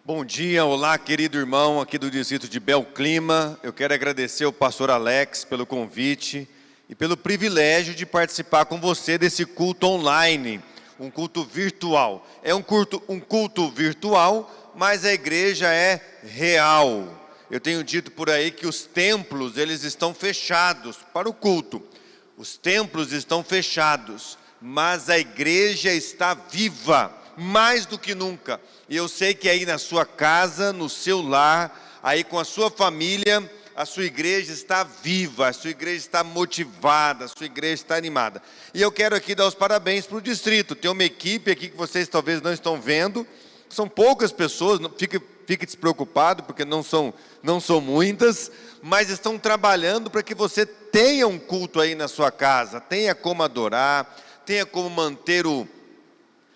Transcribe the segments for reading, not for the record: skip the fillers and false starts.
Bom dia, olá querido irmão aqui do distrito de Belclima. Eu quero agradecer ao pastor Alex pelo convite e pelo privilégio de participar com você desse culto online, um culto virtual. É um culto virtual, mas a igreja é real. Eu tenho dito por aí que os templos, eles estão fechados para o culto. Os templos estão fechados, mas a igreja está viva, mais do que nunca. E eu sei que aí na sua casa, no seu lar, aí com a sua família, a sua igreja está viva, a sua igreja está motivada, a sua igreja está animada. E eu quero aqui dar os parabéns para o distrito. Tem uma equipe aqui que vocês talvez não estão vendo. São poucas pessoas, não fique despreocupado, porque não são muitas, mas estão trabalhando para que você tenha um culto aí na sua casa, tenha como adorar, tenha como manter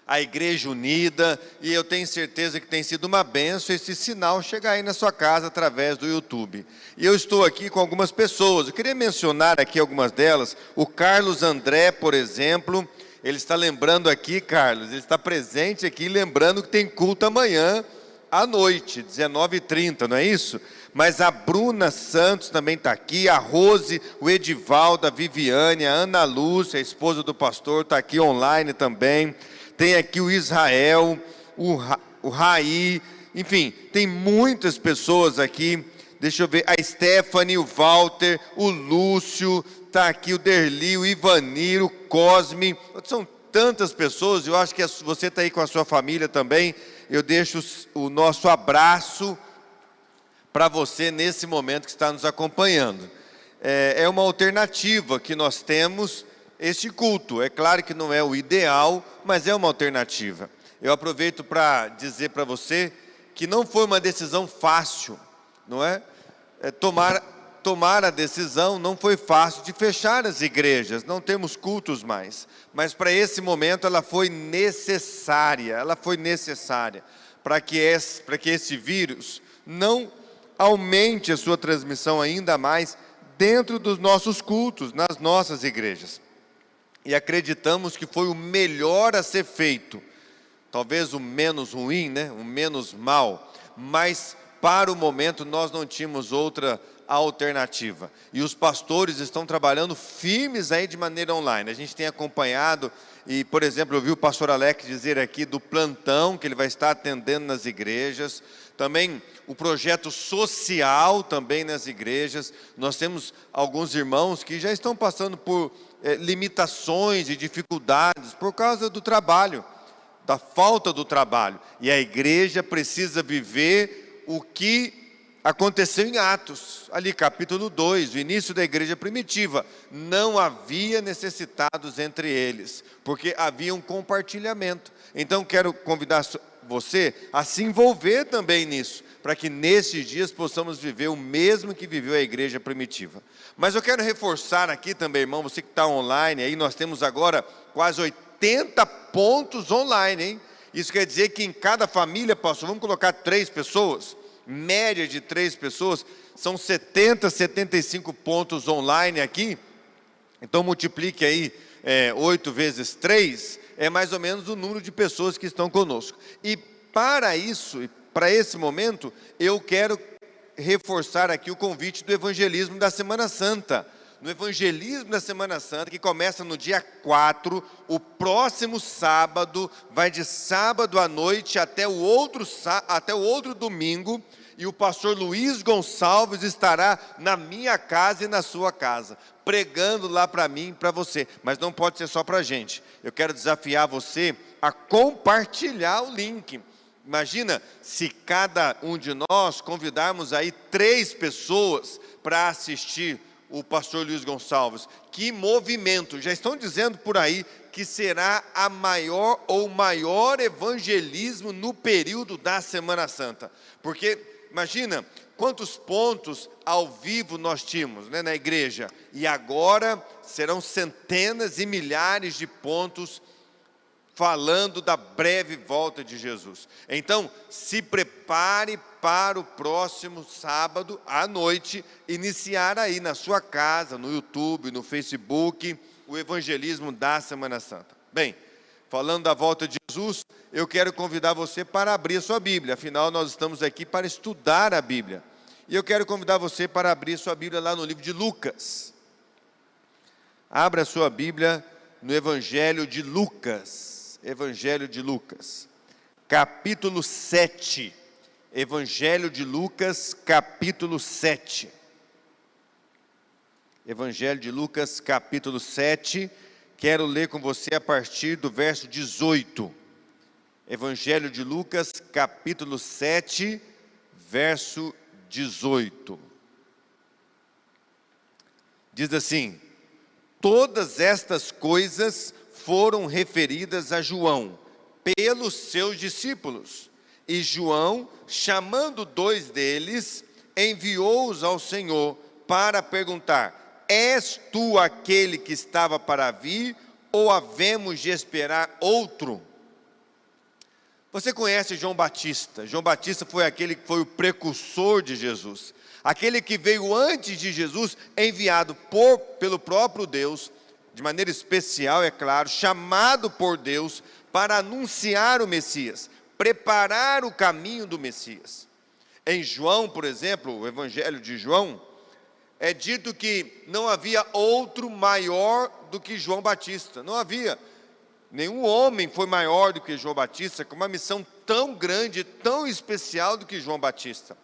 a igreja unida, e eu tenho certeza que tem sido uma bênção esse sinal chegar aí na sua casa através do YouTube. E eu estou aqui com algumas pessoas, eu queria mencionar aqui algumas delas. O Carlos André, por exemplo, ele está lembrando aqui, Carlos, ele está presente aqui, lembrando que tem culto amanhã à noite, 19h30, não é isso? Mas a Bruna Santos também está aqui, a Rose, o Edivaldo, a Viviane, a Ana Lúcia, a esposa do pastor, está aqui online também. Tem aqui o Israel, o Raí, enfim, tem muitas pessoas aqui. Deixa eu ver, a Stephanie, o Walter, o Lúcio, está aqui o Derli, o Ivanir, o Cosme. São tantas pessoas, eu acho que você está aí com a sua família também. Eu deixo o nosso abraço para você nesse momento que está nos acompanhando. É uma alternativa que nós temos. Este culto, é claro que não é o ideal, mas é uma alternativa. Eu aproveito para dizer para você que não foi uma decisão fácil, não é? Tomar a decisão não foi fácil de fechar as igrejas, não temos cultos mais. Mas para esse momento ela foi necessária, para que esse vírus não aumente a sua transmissão ainda mais dentro dos nossos cultos, nas nossas igrejas. E acreditamos que foi o melhor a ser feito, talvez o menos ruim, né? O menos mal, mas para o momento nós não tínhamos outra alternativa. E os pastores estão trabalhando firmes aí de maneira online. A gente tem acompanhado e, por exemplo, eu vi o pastor Alex dizer aqui do plantão que ele vai estar atendendo nas igrejas. Também o projeto social também nas igrejas. Nós temos alguns irmãos que já estão passando por limitações e dificuldades por causa do trabalho, da falta do trabalho. E a igreja precisa viver o que aconteceu em Atos, ali capítulo 2, o início da igreja primitiva. Não havia necessitados entre eles, porque havia um compartilhamento. Então quero convidar você a se envolver também nisso, para que nesses dias possamos viver o mesmo que viveu a igreja primitiva. Mas eu quero reforçar aqui também, irmão, você que está online, aí nós temos agora quase 80 pontos online, hein? Isso quer dizer que em cada família, pastor, vamos colocar 3 pessoas, média de 3 pessoas, são 70, 75 pontos online aqui. Então multiplique aí 8 vezes 3, é mais ou menos o número de pessoas que estão conosco. E para isso, para esse momento, eu quero reforçar aqui o convite do evangelismo da Semana Santa. No evangelismo da Semana Santa, que começa no dia 4, o próximo sábado, vai de sábado à noite até o outro domingo, e o pastor Luiz Gonçalves estará na minha casa e na sua casa, pregando lá para mim e para você. Mas não pode ser só para a gente. Eu quero desafiar você a compartilhar o link. Imagina se cada um de nós convidarmos aí 3 pessoas para assistir o pastor Luiz Gonçalves. Que movimento! Já estão dizendo por aí que será o maior evangelismo no período da Semana Santa. Porque, imagina, quantos pontos ao vivo nós tínhamos, né, na igreja. E agora serão centenas e milhares de pontos falando da breve volta de Jesus. Então, se prepare para o próximo sábado à noite, iniciar aí na sua casa, no YouTube, no Facebook, o evangelismo da Semana Santa. Bem, falando da volta de Jesus, eu quero convidar você para abrir a sua Bíblia. Afinal, nós estamos aqui para estudar a Bíblia. E eu quero convidar você para abrir sua Bíblia lá no livro de Lucas. Abra a sua Bíblia no Evangelho de Lucas. Evangelho de Lucas, capítulo 7. Evangelho de Lucas, capítulo 7. Evangelho de Lucas, capítulo 7. Quero ler com você a partir do verso 18. Evangelho de Lucas, capítulo 7, verso 18. Diz assim: todas estas coisas foram referidas a João pelos seus discípulos. E João, chamando 2 deles, enviou-os ao Senhor para perguntar: és tu aquele que estava para vir, ou havemos de esperar outro? Você conhece João Batista? João Batista foi aquele que foi o precursor de Jesus, aquele que veio antes de Jesus, enviado pelo próprio Deus, de maneira especial, é claro, chamado por Deus para anunciar o Messias, preparar o caminho do Messias. Em João, por exemplo, o Evangelho de João, é dito que não havia outro maior do que João Batista. Não havia. Nenhum homem foi maior do que João Batista, com uma missão tão grande, tão especial do que João Batista.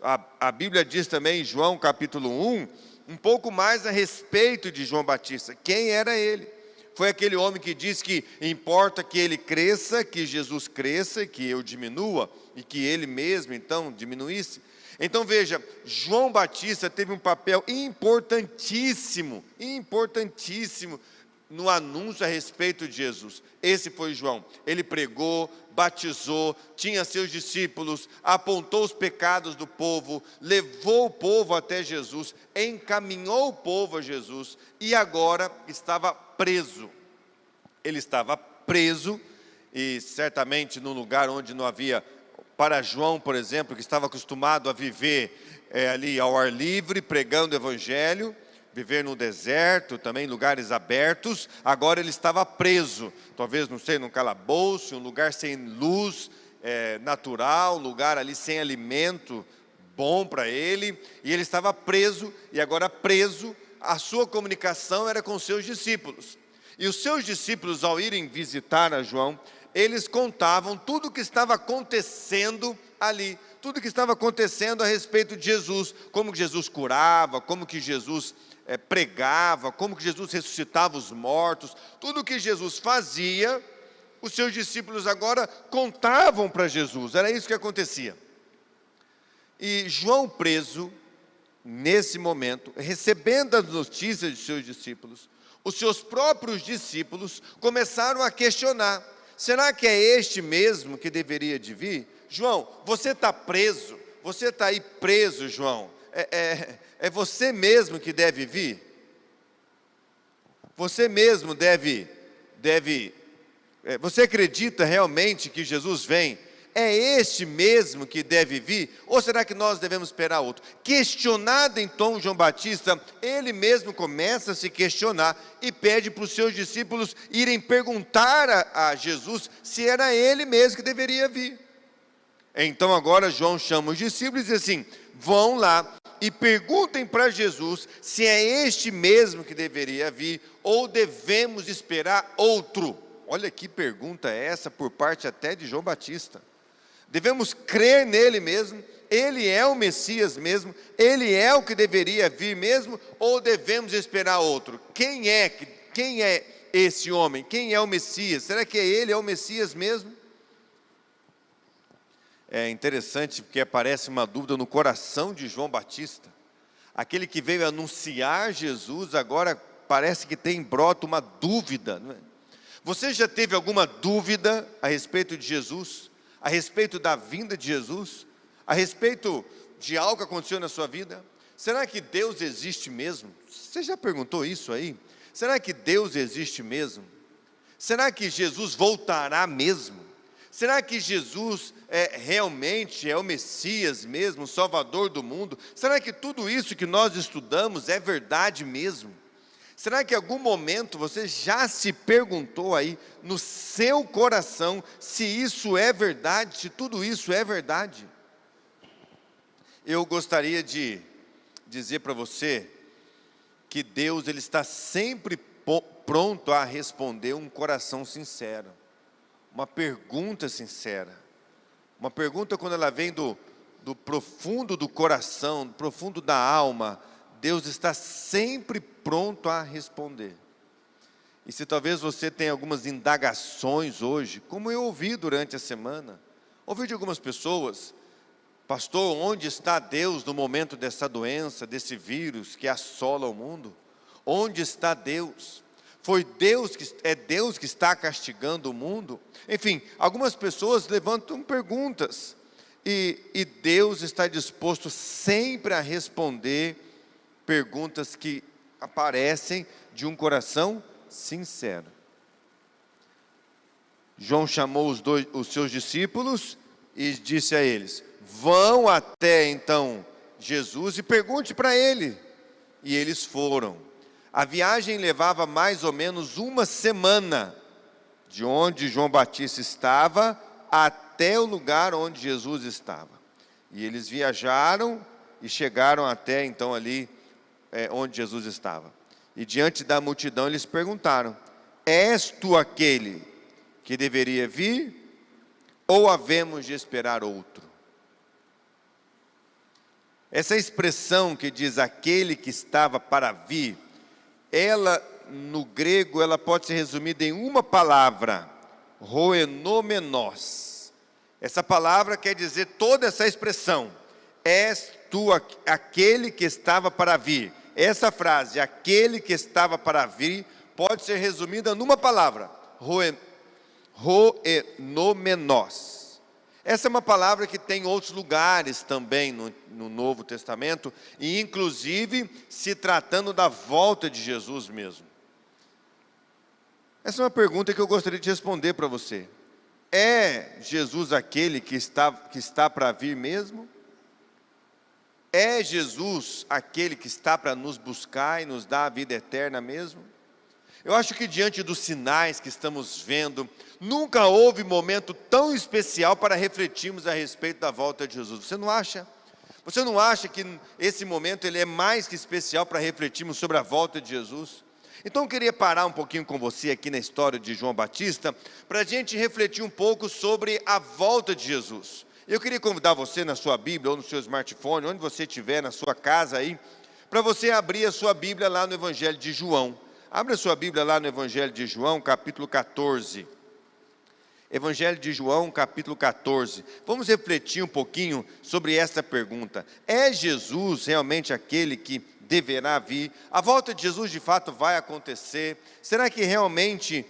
A Bíblia diz também em João capítulo 1, um pouco mais a respeito de João Batista. Quem era ele? Foi aquele homem que diz que importa que ele cresça, que Jesus cresça, que eu diminua, e que ele mesmo então diminuísse. Então veja, João Batista teve um papel importantíssimo no anúncio a respeito de Jesus. Esse foi João. Ele pregou, batizou, tinha seus discípulos, apontou os pecados do povo, levou o povo até Jesus, encaminhou o povo a Jesus e agora estava preso. Ele estava preso e certamente num lugar onde não havia, para João, por exemplo, que estava acostumado a viver ali ao ar livre, pregando o Evangelho, viver no deserto, também em lugares abertos, agora ele estava preso, talvez, não sei, num calabouço, um lugar sem luz natural, um lugar ali sem alimento bom para ele, e ele estava preso, e agora preso, a sua comunicação era com seus discípulos. E os seus discípulos, ao irem visitar a João, eles contavam tudo o que estava acontecendo ali, tudo o que estava acontecendo a respeito de Jesus, como que Jesus curava, como que Jesus pregava, como que Jesus ressuscitava os mortos, tudo o que Jesus fazia, os seus discípulos agora contavam para Jesus, era isso que acontecia. E João preso, nesse momento, recebendo as notícias de seus discípulos, os seus próprios discípulos começaram a questionar: será que é este mesmo que deveria de vir? João, você está preso, você está aí preso, João, é você mesmo que deve vir? Você mesmo você acredita realmente que Jesus vem? É este mesmo que deve vir? Ou será que nós devemos esperar outro? Questionado então João Batista, ele mesmo começa a se questionar e pede para os seus discípulos irem perguntar a Jesus se era ele mesmo que deveria vir. Então agora João chama os discípulos e diz assim: vão lá e perguntem para Jesus se é este mesmo que deveria vir ou devemos esperar outro. Olha que pergunta é essa por parte até de João Batista. Devemos crer nele mesmo? Ele é o Messias mesmo? Ele é o que deveria vir mesmo? Ou devemos esperar outro? Quem é esse homem? Quem é o Messias? Será que ele é o Messias mesmo? É interessante porque aparece uma dúvida no coração de João Batista. Aquele que veio anunciar Jesus, agora parece que brota uma dúvida, não é? Você já teve alguma dúvida a respeito de Jesus? A respeito da vinda de Jesus? A respeito de algo que aconteceu na sua vida? Será que Deus existe mesmo? Você já perguntou isso aí? Será que Deus existe mesmo? Será que Jesus voltará mesmo? Será que Jesus realmente é o Messias mesmo, o Salvador do mundo? Será que tudo isso que nós estudamos é verdade mesmo? Será que em algum momento você já se perguntou aí no seu coração se isso é verdade, se tudo isso é verdade? Eu gostaria de dizer para você que Deus ele está sempre pronto a responder um coração sincero, uma pergunta sincera. Uma pergunta quando ela vem do profundo do coração, do profundo da alma, Deus está sempre pronto a responder. E se talvez você tenha algumas indagações hoje, como eu ouvi durante a semana, ouvi de algumas pessoas: pastor, onde está Deus no momento dessa doença, desse vírus que assola o mundo? Onde está Deus? É Deus que está castigando o mundo? Enfim, algumas pessoas levantam perguntas, e Deus está disposto sempre a responder perguntas que aparecem de um coração sincero. João chamou os seus discípulos e disse a eles: vão até então Jesus e pergunte para ele. E eles foram. A viagem levava mais ou menos uma semana, de onde João Batista estava até o lugar onde Jesus estava. E eles viajaram e chegaram até então ali onde Jesus estava. E diante da multidão eles perguntaram: és tu aquele que deveria vir, ou havemos de esperar outro? Essa expressão que diz aquele que estava para vir, ela no grego ela pode ser resumida em uma palavra: hoenomenos. Essa palavra quer dizer toda essa expressão: és tu aquele que estava para vir. Essa frase, aquele que estava para vir, pode ser resumida numa palavra: hoenomenos. Essa é uma palavra que tem em outros lugares também no Novo Testamento, e inclusive se tratando da volta de Jesus mesmo. Essa é uma pergunta que eu gostaria de responder para você. É Jesus aquele que está para vir mesmo? É Jesus aquele que está para nos buscar e nos dar a vida eterna mesmo? Eu acho que diante dos sinais que estamos vendo, nunca houve momento tão especial para refletirmos a respeito da volta de Jesus. Você não acha? Você não acha que esse momento ele é mais que especial para refletirmos sobre a volta de Jesus? Então eu queria parar um pouquinho com você aqui na história de João Batista, para a gente refletir um pouco sobre a volta de Jesus. Eu queria convidar você na sua Bíblia ou no seu smartphone, onde você estiver, na sua casa aí, para você abrir a sua Bíblia lá no Evangelho de João. Abra a sua Bíblia lá no Evangelho de João, capítulo 14. Evangelho de João, capítulo 14. Vamos refletir um pouquinho sobre essa pergunta: é Jesus realmente aquele que deverá vir? A volta de Jesus de fato vai acontecer? Será que realmente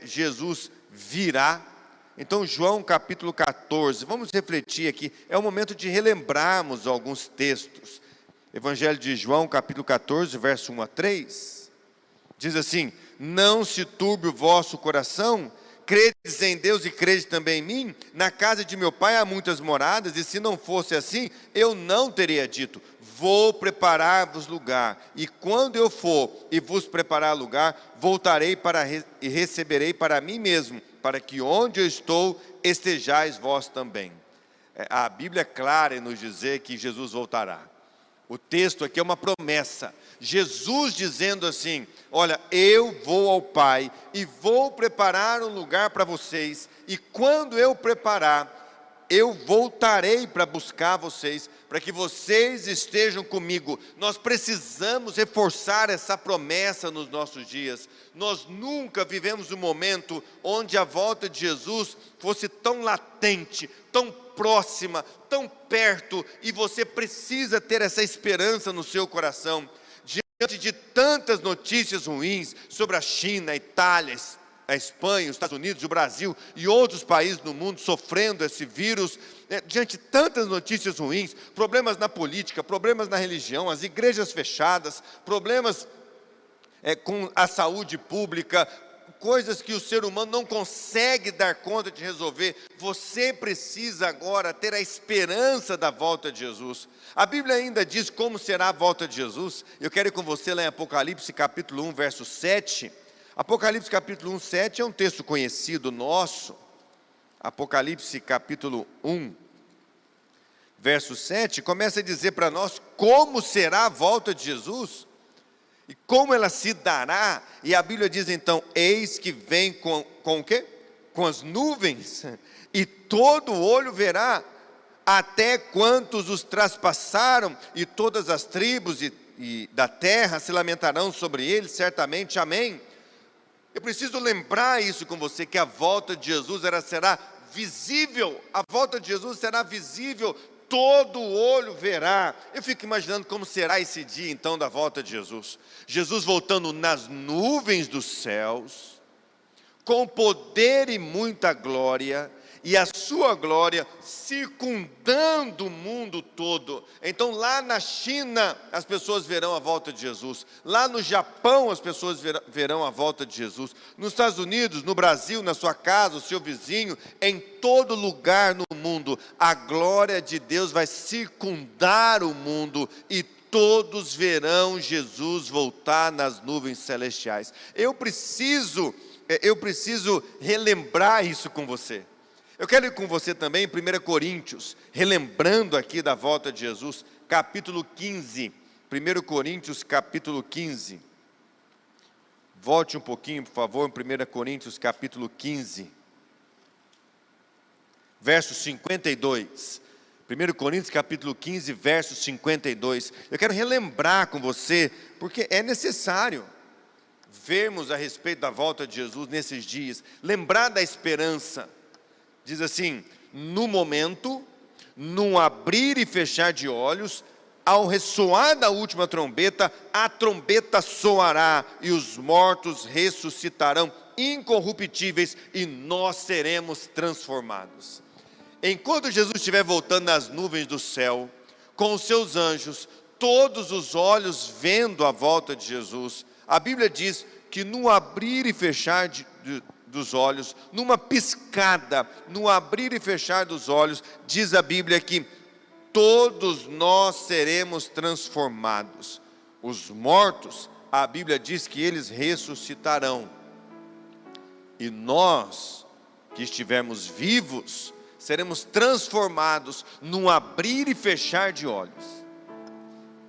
Jesus virá? Então, João capítulo 14, vamos refletir aqui, é o momento de relembrarmos alguns textos. Evangelho de João, capítulo 14, verso 1 a 3, diz assim: não se turbe o vosso coração, credes em Deus e credes também em mim? Na casa de meu pai há muitas moradas, e se não fosse assim, eu não teria dito: vou preparar-vos lugar, e quando eu for e vos preparar lugar, voltarei e receberei para mim mesmo, para que onde eu estou, estejais vós também. A Bíblia é clara em nos dizer que Jesus voltará. O texto aqui é uma promessa, Jesus dizendo assim: olha, eu vou ao Pai e vou preparar um lugar para vocês, e quando eu preparar, eu voltarei para buscar vocês, para que vocês estejam comigo. Nós precisamos reforçar essa promessa nos nossos dias. Nós nunca vivemos um momento onde a volta de Jesus fosse tão latente, tão próxima, tão perto, e você precisa ter essa esperança no seu coração. Diante de tantas notícias ruins sobre a China, a Itália, a Espanha, os Estados Unidos, o Brasil e outros países no mundo sofrendo esse vírus, diante de tantas notícias ruins, problemas na política, problemas na religião, as igrejas fechadas, problemas com a saúde pública, coisas que o ser humano não consegue dar conta de resolver. Você precisa agora ter a esperança da volta de Jesus. A Bíblia ainda diz como será a volta de Jesus. Eu quero ir com você lá em Apocalipse capítulo 1, verso 7. Apocalipse capítulo 1, 7 é um texto conhecido nosso. Apocalipse capítulo 1, verso 7, começa a dizer para nós como será a volta de Jesus. E como ela se dará, e a Bíblia diz então, eis que vem com o quê? Com as nuvens, e todo olho verá, até quantos os traspassaram, e todas as tribos e da terra se lamentarão sobre ele, certamente, amém. Eu preciso lembrar isso com você, que a volta de Jesus será visível, a volta de Jesus será visível, todo olho verá. Eu fico imaginando como será esse dia então da volta de Jesus. Jesus voltando nas nuvens dos céus, com poder e muita glória, e a sua glória circundando o mundo todo. Então lá na China as pessoas verão a volta de Jesus, lá no Japão as pessoas verão a volta de Jesus, nos Estados Unidos, no Brasil, na sua casa, o seu vizinho, em todo lugar no mundo, a glória de Deus vai circundar o mundo e todos verão Jesus voltar nas nuvens celestiais. Eu preciso relembrar isso com você. Eu quero ir com você também em 1 Coríntios, relembrando aqui da volta de Jesus, capítulo 15. 1 Coríntios, capítulo 15. Volte um pouquinho, por favor, em 1 Coríntios, capítulo 15. Verso 52. 1 Coríntios, capítulo 15, verso 52. Eu quero relembrar com você, porque é necessário vermos a respeito da volta de Jesus nesses dias, lembrar da esperança. Diz assim, no momento, num abrir e fechar de olhos, ao ressoar da última trombeta, a trombeta soará e os mortos ressuscitarão incorruptíveis e nós seremos transformados. Enquanto Jesus estiver voltando nas nuvens do céu, com os seus anjos, todos os olhos vendo a volta de Jesus, a Bíblia diz que no abrir e fechar dos olhos, numa piscada, no abrir e fechar dos olhos, diz a Bíblia que todos nós seremos transformados. Os mortos, a Bíblia diz que eles ressuscitarão. E nós, que estivermos vivos, seremos transformados num abrir e fechar de olhos.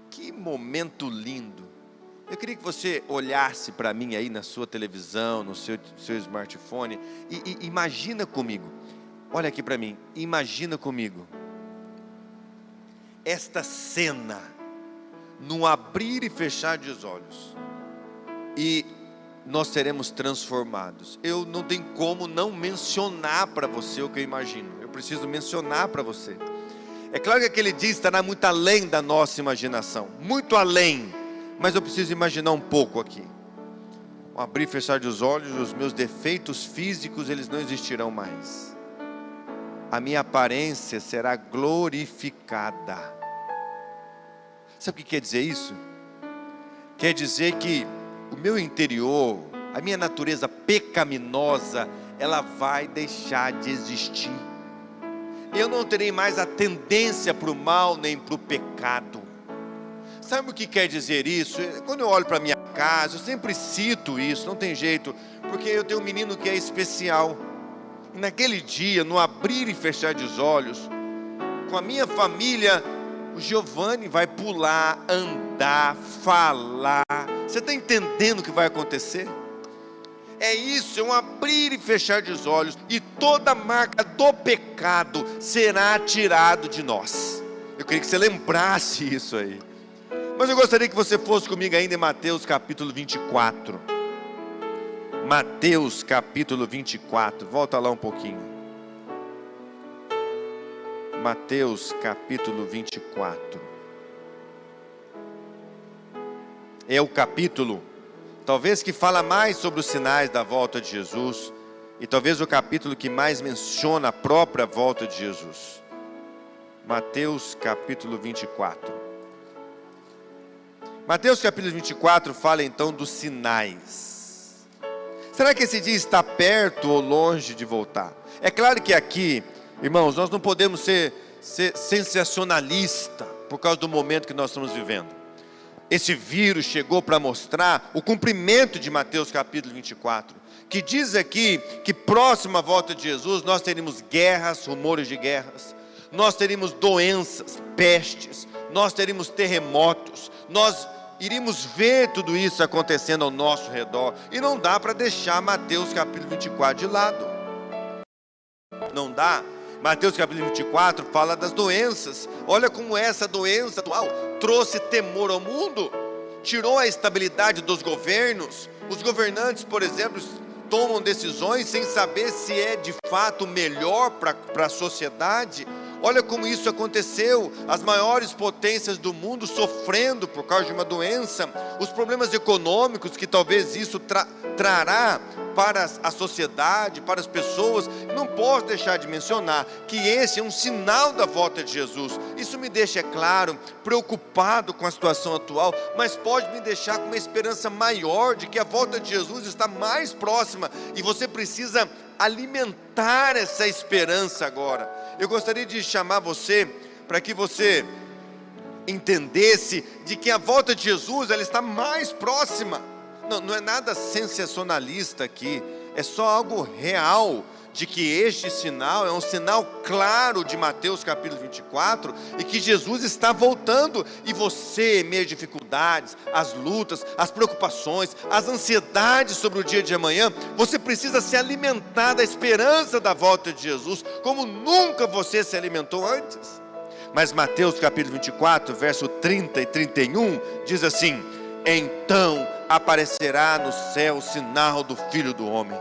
Que momento lindo! Eu queria que você olhasse para mim aí na sua televisão, no seu smartphone, e imagina comigo, olha aqui para mim, imagina comigo, esta cena, no abrir e fechar dos olhos, e nós seremos transformados. Eu não tenho como não mencionar para você o que eu imagino, eu preciso mencionar para você. É claro que aquele dia estará muito além da nossa imaginação, muito além, mas eu preciso imaginar um pouco aqui. Ao abrir e fechar dos olhos, os meus defeitos físicos, eles não existirão mais. A minha aparência será glorificada. Sabe o que quer dizer isso? Quer dizer que o meu interior, a minha natureza pecaminosa, ela vai deixar de existir. Eu não terei mais a tendência para o mal nem para o pecado. Sabe o que quer dizer isso? Quando eu olho para a minha casa, eu sempre cito isso, não tem jeito, porque eu tenho um menino que é especial. E naquele dia, no abrir e fechar dos olhos, com a minha família, o Giovanni vai pular, andar, falar. Você está entendendo o que vai acontecer? É isso, é um abrir e fechar dos olhos, e toda marca do pecado será tirado de nós. Eu queria que você lembrasse isso aí. Mas eu gostaria que você fosse comigo ainda em Mateus capítulo 24. Mateus capítulo 24, volta lá um pouquinho. Mateus capítulo 24. É o capítulo, talvez que fala mais sobre os sinais da volta de Jesus, e talvez o capítulo que mais menciona a própria volta de Jesus. Mateus capítulo 24. Mateus capítulo 24 fala então dos sinais. Será que esse dia está perto ou longe de voltar? É claro que aqui, irmãos, nós não podemos ser sensacionalista por causa do momento que nós estamos vivendo. Esse vírus chegou para mostrar o cumprimento de Mateus capítulo 24, que diz aqui que próximo à volta de Jesus nós teríamos guerras, rumores de guerras, nós teríamos doenças, pestes, nós teríamos terremotos, nós iríamos ver tudo isso acontecendo ao nosso redor, e não dá para deixar Mateus capítulo 24 de lado, não dá. Mateus capítulo 24 fala das doenças. Olha como essa doença atual trouxe temor ao mundo, tirou a estabilidade dos governos. Os governantes, por exemplo, tomam decisões sem saber se é de fato melhor para a sociedade. Olha como isso aconteceu, as maiores potências do mundo sofrendo por causa de uma doença, os problemas econômicos que talvez isso trará para a sociedade, para as pessoas. Não posso deixar de mencionar que esse é um sinal da volta de Jesus. Isso me deixa, é claro, preocupado com a situação atual, mas pode me deixar com uma esperança maior de que a volta de Jesus está mais próxima, e você precisa alimentar essa esperança agora. Eu gostaria de chamar você para que você entendesse de que a volta de Jesus, ela está mais próxima. Não é nada sensacionalista aqui, é só algo real, de que este sinal é um sinal claro de Mateus capítulo 24, e que Jesus está voltando, e você, em meio às dificuldades, as lutas, as preocupações, as ansiedades sobre o dia de amanhã, você precisa se alimentar da esperança da volta de Jesus, como nunca você se alimentou antes. Mas Mateus capítulo 24, verso 30 e 31, diz assim: então aparecerá no céu o sinal do Filho do Homem.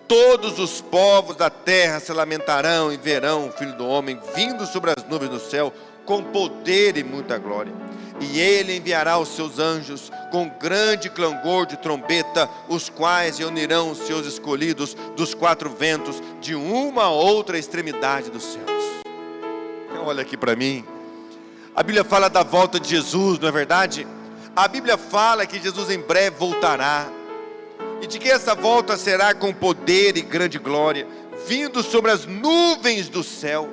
Todos os povos da terra se lamentarão e verão o Filho do Homem vindo sobre as nuvens do céu com poder e muita glória. E ele enviará os seus anjos com grande clangor de trombeta, os quais reunirão os seus escolhidos dos quatro ventos, de uma a outra extremidade dos céus. Olha aqui para mim, a Bíblia fala da volta de Jesus, não é verdade? A Bíblia fala que Jesus em breve voltará, e de que essa volta será com poder e grande glória, vindo sobre as nuvens do céu.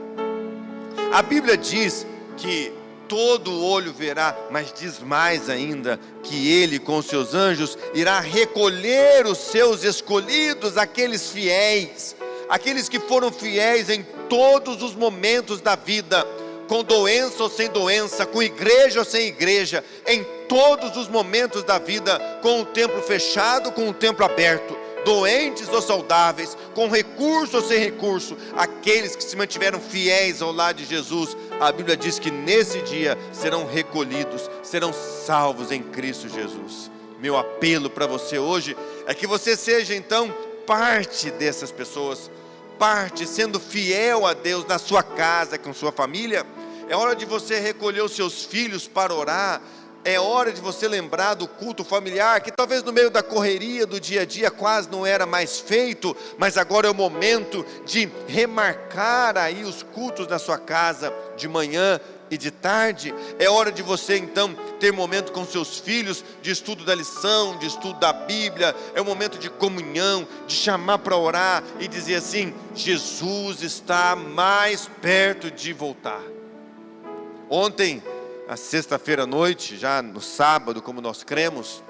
A Bíblia diz que todo olho verá, mas diz mais ainda, que ele com os seus anjos irá recolher os seus escolhidos, aqueles fiéis, aqueles que foram fiéis em todos os momentos da vida, com doença ou sem doença, com igreja ou sem igreja, em todos os momentos da vida, com o templo fechado, com o templo aberto, doentes ou saudáveis, com recurso ou sem recurso, aqueles que se mantiveram fiéis ao lado de Jesus, a Bíblia diz que nesse dia serão recolhidos, serão salvos em Cristo Jesus. Meu apelo para você hoje é que você seja então parte dessas pessoas, parte sendo fiel a Deus na sua casa, com sua família. É hora de você recolher os seus filhos para orar. É hora de você lembrar do culto familiar, que talvez no meio da correria do dia a dia quase não era mais feito, mas agora é o momento de remarcar aí os cultos na sua casa, de manhã e de tarde. É hora de você então ter momento com seus filhos, de estudo da lição, de estudo da Bíblia. É um momento de comunhão, de chamar para orar e dizer assim: Jesus está mais perto de voltar. Ontem, a sexta-feira à noite, já no sábado, como nós cremos,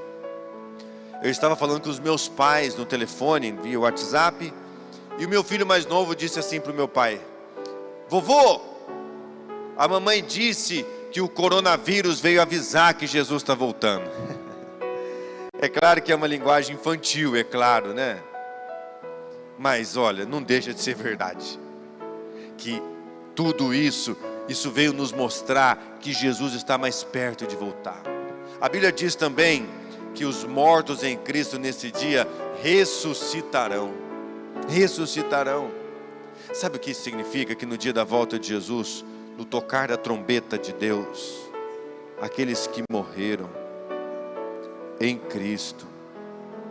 eu estava falando com os meus pais no telefone, via WhatsApp, e o meu filho mais novo disse assim para o meu pai: vovô, a mamãe disse que o coronavírus veio avisar que Jesus está voltando. É claro que é uma linguagem infantil, é claro, né? Mas olha, não deixa de ser verdade, que tudo isso veio nos mostrar que Jesus está mais perto de voltar. A Bíblia diz também que os mortos em Cristo nesse dia ressuscitarão. Ressuscitarão. Sabe o que isso significa? Que no dia da volta de Jesus, no tocar da trombeta de Deus, aqueles que morreram em Cristo,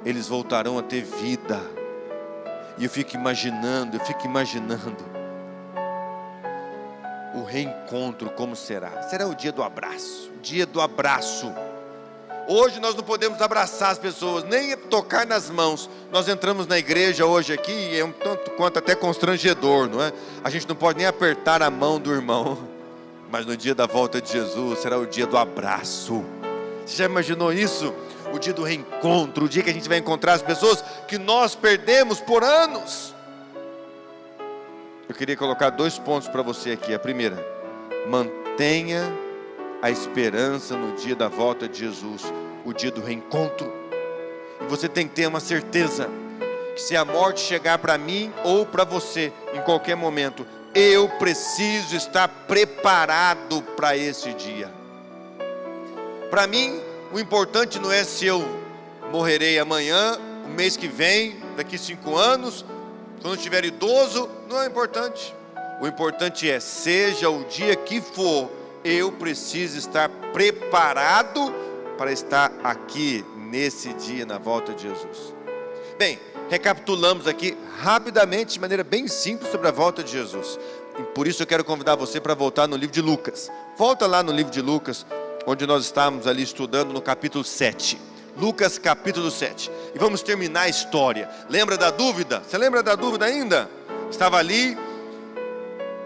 eles voltarão a ter vida. E eu fico imaginando o reencontro como será. Será o dia do abraço, Hoje nós não podemos abraçar as pessoas, nem tocar nas mãos. Nós entramos na igreja hoje aqui e é um tanto quanto até constrangedor, não é? A gente não pode nem apertar a mão do irmão. Mas no dia da volta de Jesus será o dia do abraço. Você já imaginou isso? O dia do reencontro, o dia que a gente vai encontrar as pessoas que nós perdemos por anos. Eu queria colocar 2 pontos para você aqui. A primeira, mantenha a esperança no dia da volta de Jesus, o dia do reencontro. E você tem que ter uma certeza, que se a morte chegar para mim ou para você, em qualquer momento, eu preciso estar preparado para esse dia. Para mim, o importante não é se eu morrerei amanhã, o mês que vem, daqui 5 anos, quando eu estiver idoso, não é importante. O importante é, seja o dia que for, eu preciso estar preparado para estar aqui nesse dia, na volta de Jesus. Bem, recapitulamos aqui rapidamente, de maneira bem simples, sobre a volta de Jesus. E por isso eu quero convidar você para voltar no livro de Lucas. Volta lá no livro de Lucas, onde nós estávamos ali estudando no capítulo 7. Lucas capítulo 7. E vamos terminar a história. Lembra da dúvida? Você lembra da dúvida ainda? Estava ali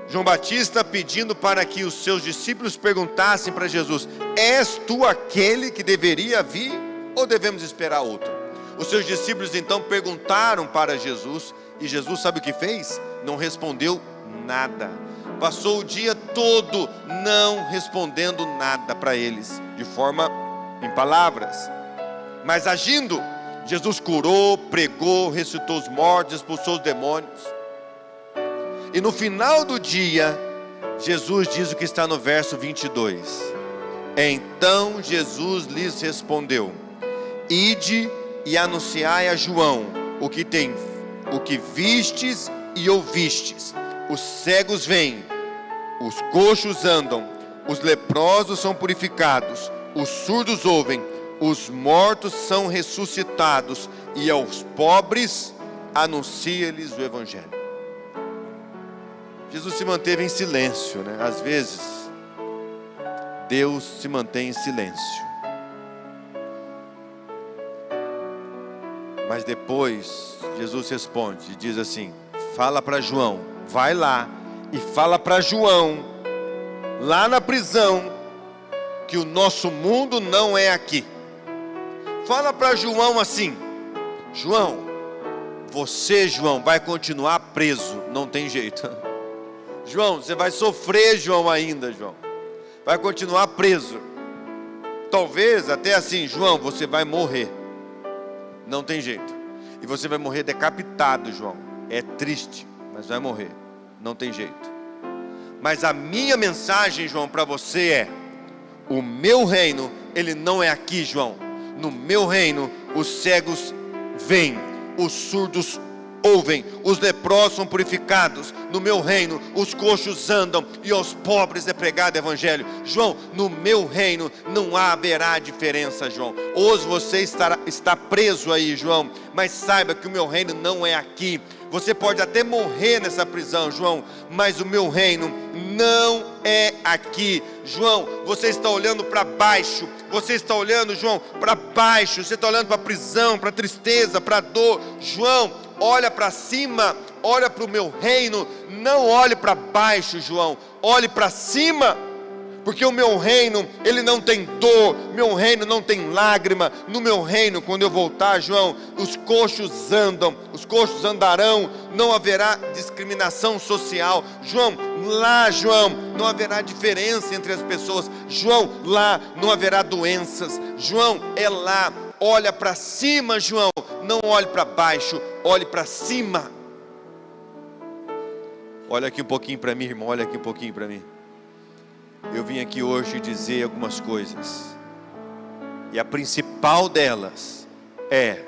João Batista pedindo para que os seus discípulos perguntassem para Jesus: és tu aquele que deveria vir ou devemos esperar outro? Os seus discípulos então perguntaram para Jesus, e Jesus sabe o que fez? Não respondeu nada. Passou o dia todo não respondendo nada para eles, de forma em palavras, mas agindo. Jesus curou, pregou, ressuscitou os mortos, expulsou os demônios. E no final do dia, Jesus diz o que está no verso 22. Então Jesus lhes respondeu: ide e anunciai a João o que vistes e ouvistes. Os cegos veem, os coxos andam, os leprosos são purificados, os surdos ouvem, os mortos são ressuscitados, e aos pobres anuncia-lhes o Evangelho. Jesus se manteve em silêncio, né? Às vezes, Deus se mantém em silêncio. Mas depois, Jesus responde e diz assim: fala para João, vai lá e fala para João, lá na prisão, que o nosso mundo não é aqui. Fala para João assim: João, você, João, vai continuar preso, não tem jeito. João, você vai sofrer, João, ainda, João. Vai continuar preso. Talvez até assim: João, você vai morrer. Não tem jeito. E você vai morrer decapitado, João. É triste, mas vai morrer. Não tem jeito. Mas a minha mensagem, João, para você é: o meu reino, ele não é aqui, João. No meu reino, os cegos veem, os surdos ouvem, os leprosos são purificados. No meu reino, os coxos andam, e aos pobres é pregado o Evangelho. João, no meu reino não haverá diferença, João. Hoje você está preso aí, João, mas saiba que o meu reino não é aqui. Você pode até morrer nessa prisão, João, mas o meu reino não é aqui. João, você está olhando para baixo. Você está olhando, João, para baixo. Você está olhando para a prisão, para a tristeza, para a dor. João, olha para cima. Olha para o meu reino. Não olhe para baixo, João. Olhe para cima. Porque o meu reino, ele não tem dor, meu reino não tem lágrima. No meu reino, quando eu voltar, João, os coxos andam, os coxos andarão, não haverá discriminação social. João, lá, João, não haverá diferença entre as pessoas. João, lá não haverá doenças. João, é lá. Olha para cima, João, não olhe para baixo, olhe para cima. Olha aqui um pouquinho para mim, irmão, olha aqui um pouquinho para mim. Eu vim aqui hoje dizer algumas coisas, e a principal delas é: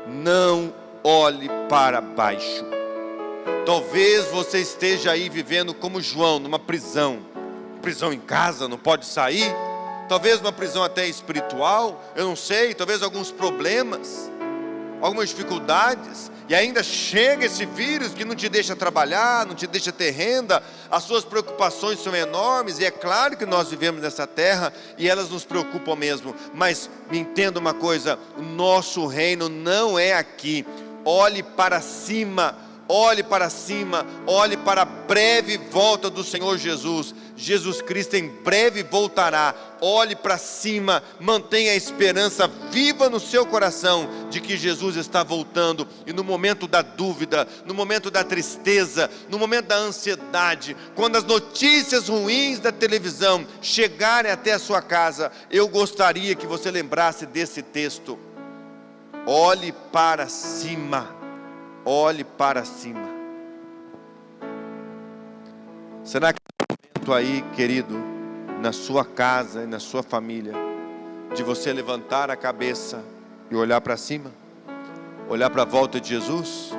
não olhe para baixo. Talvez você esteja aí vivendo como João, numa prisão em casa, não pode sair. Talvez uma prisão até espiritual, eu não sei, talvez alguns problemas. algumas dificuldades, e ainda chega esse vírus que não te deixa trabalhar, não te deixa ter renda, as suas preocupações são enormes, e é claro que nós vivemos nessa terra, e elas nos preocupam mesmo, mas me entenda uma coisa, o nosso reino não é aqui. Olhe para cima, olhe para cima, olhe para a breve volta do Senhor Jesus. Jesus Cristo em breve voltará. Olhe para cima, mantenha a esperança viva no seu coração de que Jesus está voltando. E no momento da dúvida, no momento da tristeza, no momento da ansiedade, quando as notícias ruins da televisão chegarem até a sua casa, eu gostaria que você lembrasse desse texto. Olhe para cima, olhe para cima. Será que aí, querido, na sua casa e na sua família, de você levantar a cabeça e olhar para cima, olhar para a volta de Jesus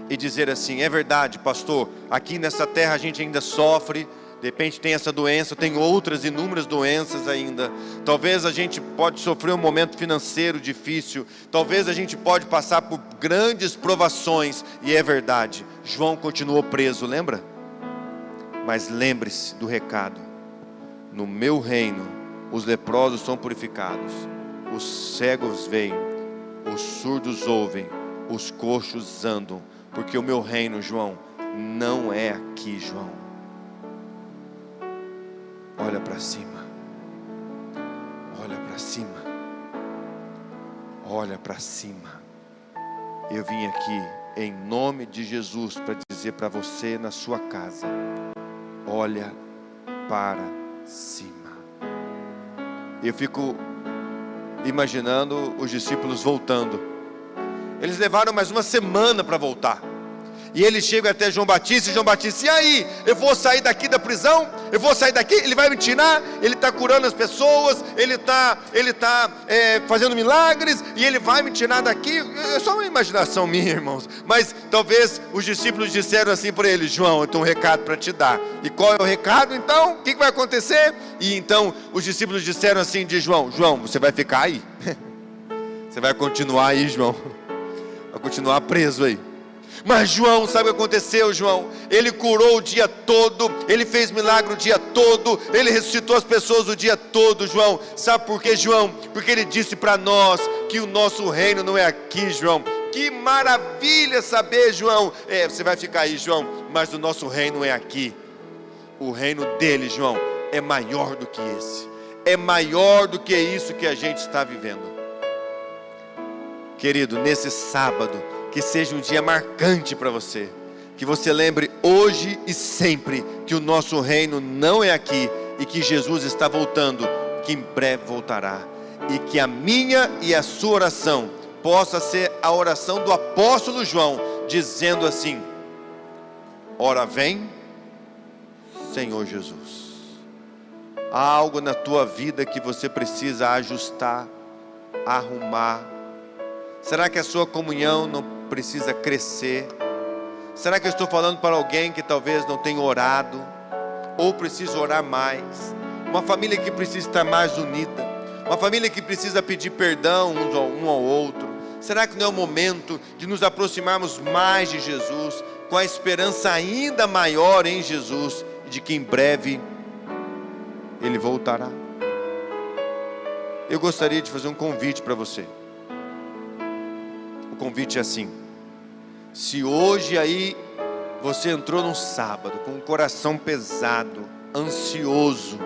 e dizer assim: é verdade, pastor, aqui nessa terra a gente ainda sofre, de repente tem essa doença, tem outras inúmeras doenças ainda, talvez a gente pode sofrer um momento financeiro difícil, talvez a gente pode passar por grandes provações, e é verdade, João continuou preso, lembra? Mas lembre-se do recado: no meu reino os leprosos são purificados, os cegos veem, os surdos ouvem, os coxos andam, porque o meu reino, João, não é aqui, João. Olha para cima, olha para cima, olha para cima. Eu vim aqui em nome de Jesus para dizer para você na sua casa: olha para cima. Eu fico imaginando os discípulos voltando. Eles levaram mais uma semana para voltar. E eles chegam até João Batista, e João Batista: e aí, eu vou sair daqui da prisão? Eu vou sair daqui? Ele vai me tirar? Ele está curando as pessoas, ele está fazendo milagres, e ele vai me tirar daqui? É só uma imaginação minha, irmãos. Mas talvez os discípulos disseram assim para ele: João, eu tenho um recado para te dar. E qual é o recado então? O que vai acontecer? E então os discípulos disseram assim de João: João, você vai ficar aí. Você vai continuar aí, João. Vai continuar preso aí. Mas João, sabe o que aconteceu, João? Ele curou o dia todo, ele fez milagre o dia todo, ele ressuscitou as pessoas o dia todo, João. Sabe por quê, João? Porque ele disse para nós que o nosso reino não é aqui, João. Que maravilha saber, João. Você vai ficar aí, João, mas o nosso reino é aqui. O reino dele, João, é maior do que esse. É maior do que isso que a gente está vivendo. Querido, nesse sábado, que seja um dia marcante para você, que você lembre hoje e sempre que o nosso reino não é aqui, e que Jesus está voltando, que em breve voltará, e que a minha e a sua oração possa ser a oração do apóstolo João, dizendo assim: ora vem, Senhor Jesus. Há algo na tua vida que você precisa ajustar, arrumar. Será que a sua comunhão não precisa crescer? Será que eu estou falando para alguém que talvez não tenha orado, ou precisa orar mais? Uma família que precisa estar mais unida, uma família que precisa pedir perdão um ao outro. Será que não é o momento de nos aproximarmos mais de Jesus, com a esperança ainda maior em Jesus, de que em breve Ele voltará? Eu gostaria de fazer um convite para você. O convite é assim: se hoje aí você entrou num sábado com o coração pesado, ansioso,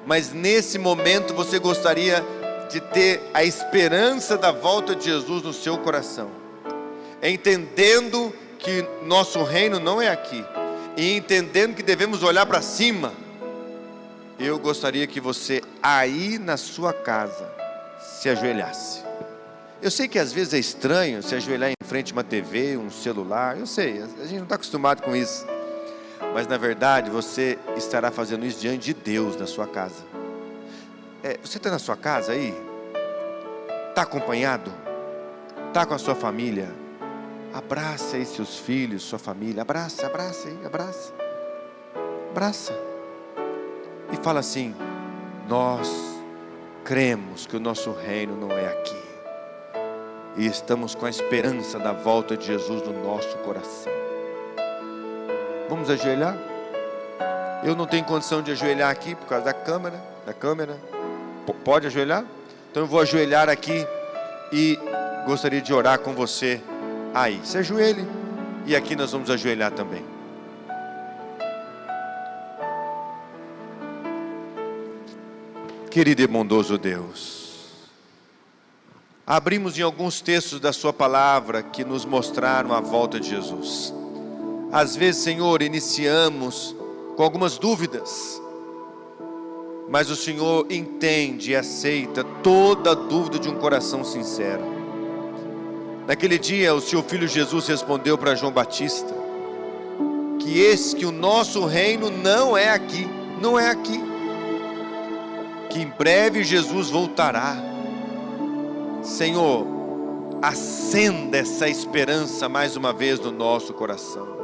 mas nesse momento você gostaria de ter a esperança da volta de Jesus no seu coração, entendendo que nosso reino não é aqui, e entendendo que devemos olhar para cima, eu gostaria que você aí na sua casa se ajoelhasse. Eu sei que às vezes é estranho se ajoelhar em frente a uma TV, um celular, eu sei, a gente não está acostumado com isso, mas na verdade você estará fazendo isso diante de Deus na sua casa. Você está na sua casa aí? Está acompanhado? Está com a sua família? Abraça aí seus filhos, sua família, abraça aí, abraça, e fala assim: nós cremos que o nosso reino não é aqui. e estamos com a esperança da volta de Jesus no nosso coração. Vamos ajoelhar? Eu não tenho condição de ajoelhar aqui por causa da câmera. Pode ajoelhar? Então eu vou ajoelhar aqui e gostaria de orar com você aí. Se ajoelhe e aqui nós vamos ajoelhar também. Querido e bondoso Deus, abrimos em alguns textos da sua palavra que nos mostraram a volta de Jesus. Às vezes, Senhor, iniciamos com algumas dúvidas, mas o Senhor entende e aceita toda dúvida de um coração sincero. Naquele dia, o seu filho Jesus respondeu para João Batista que eis que o nosso reino não é aqui, que em breve Jesus voltará. Senhor, acenda essa esperança mais uma vez no nosso coração.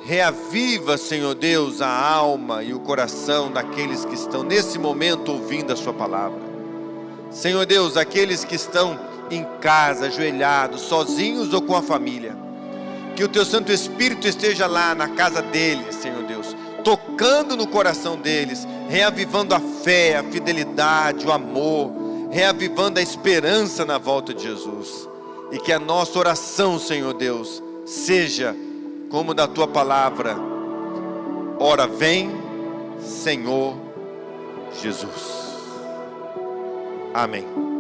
Reaviva, Senhor Deus, a alma e o coração daqueles que estão nesse momento ouvindo a sua palavra. Senhor Deus, aqueles que estão em casa, ajoelhados, sozinhos ou com a família, que o teu Santo Espírito esteja lá na casa deles, Senhor Deus, tocando no coração deles, reavivando a fé, a fidelidade, o amor, reavivando a esperança na volta de Jesus. E que a nossa oração, Senhor Deus, seja como da tua palavra: ora vem, Senhor Jesus. Amém.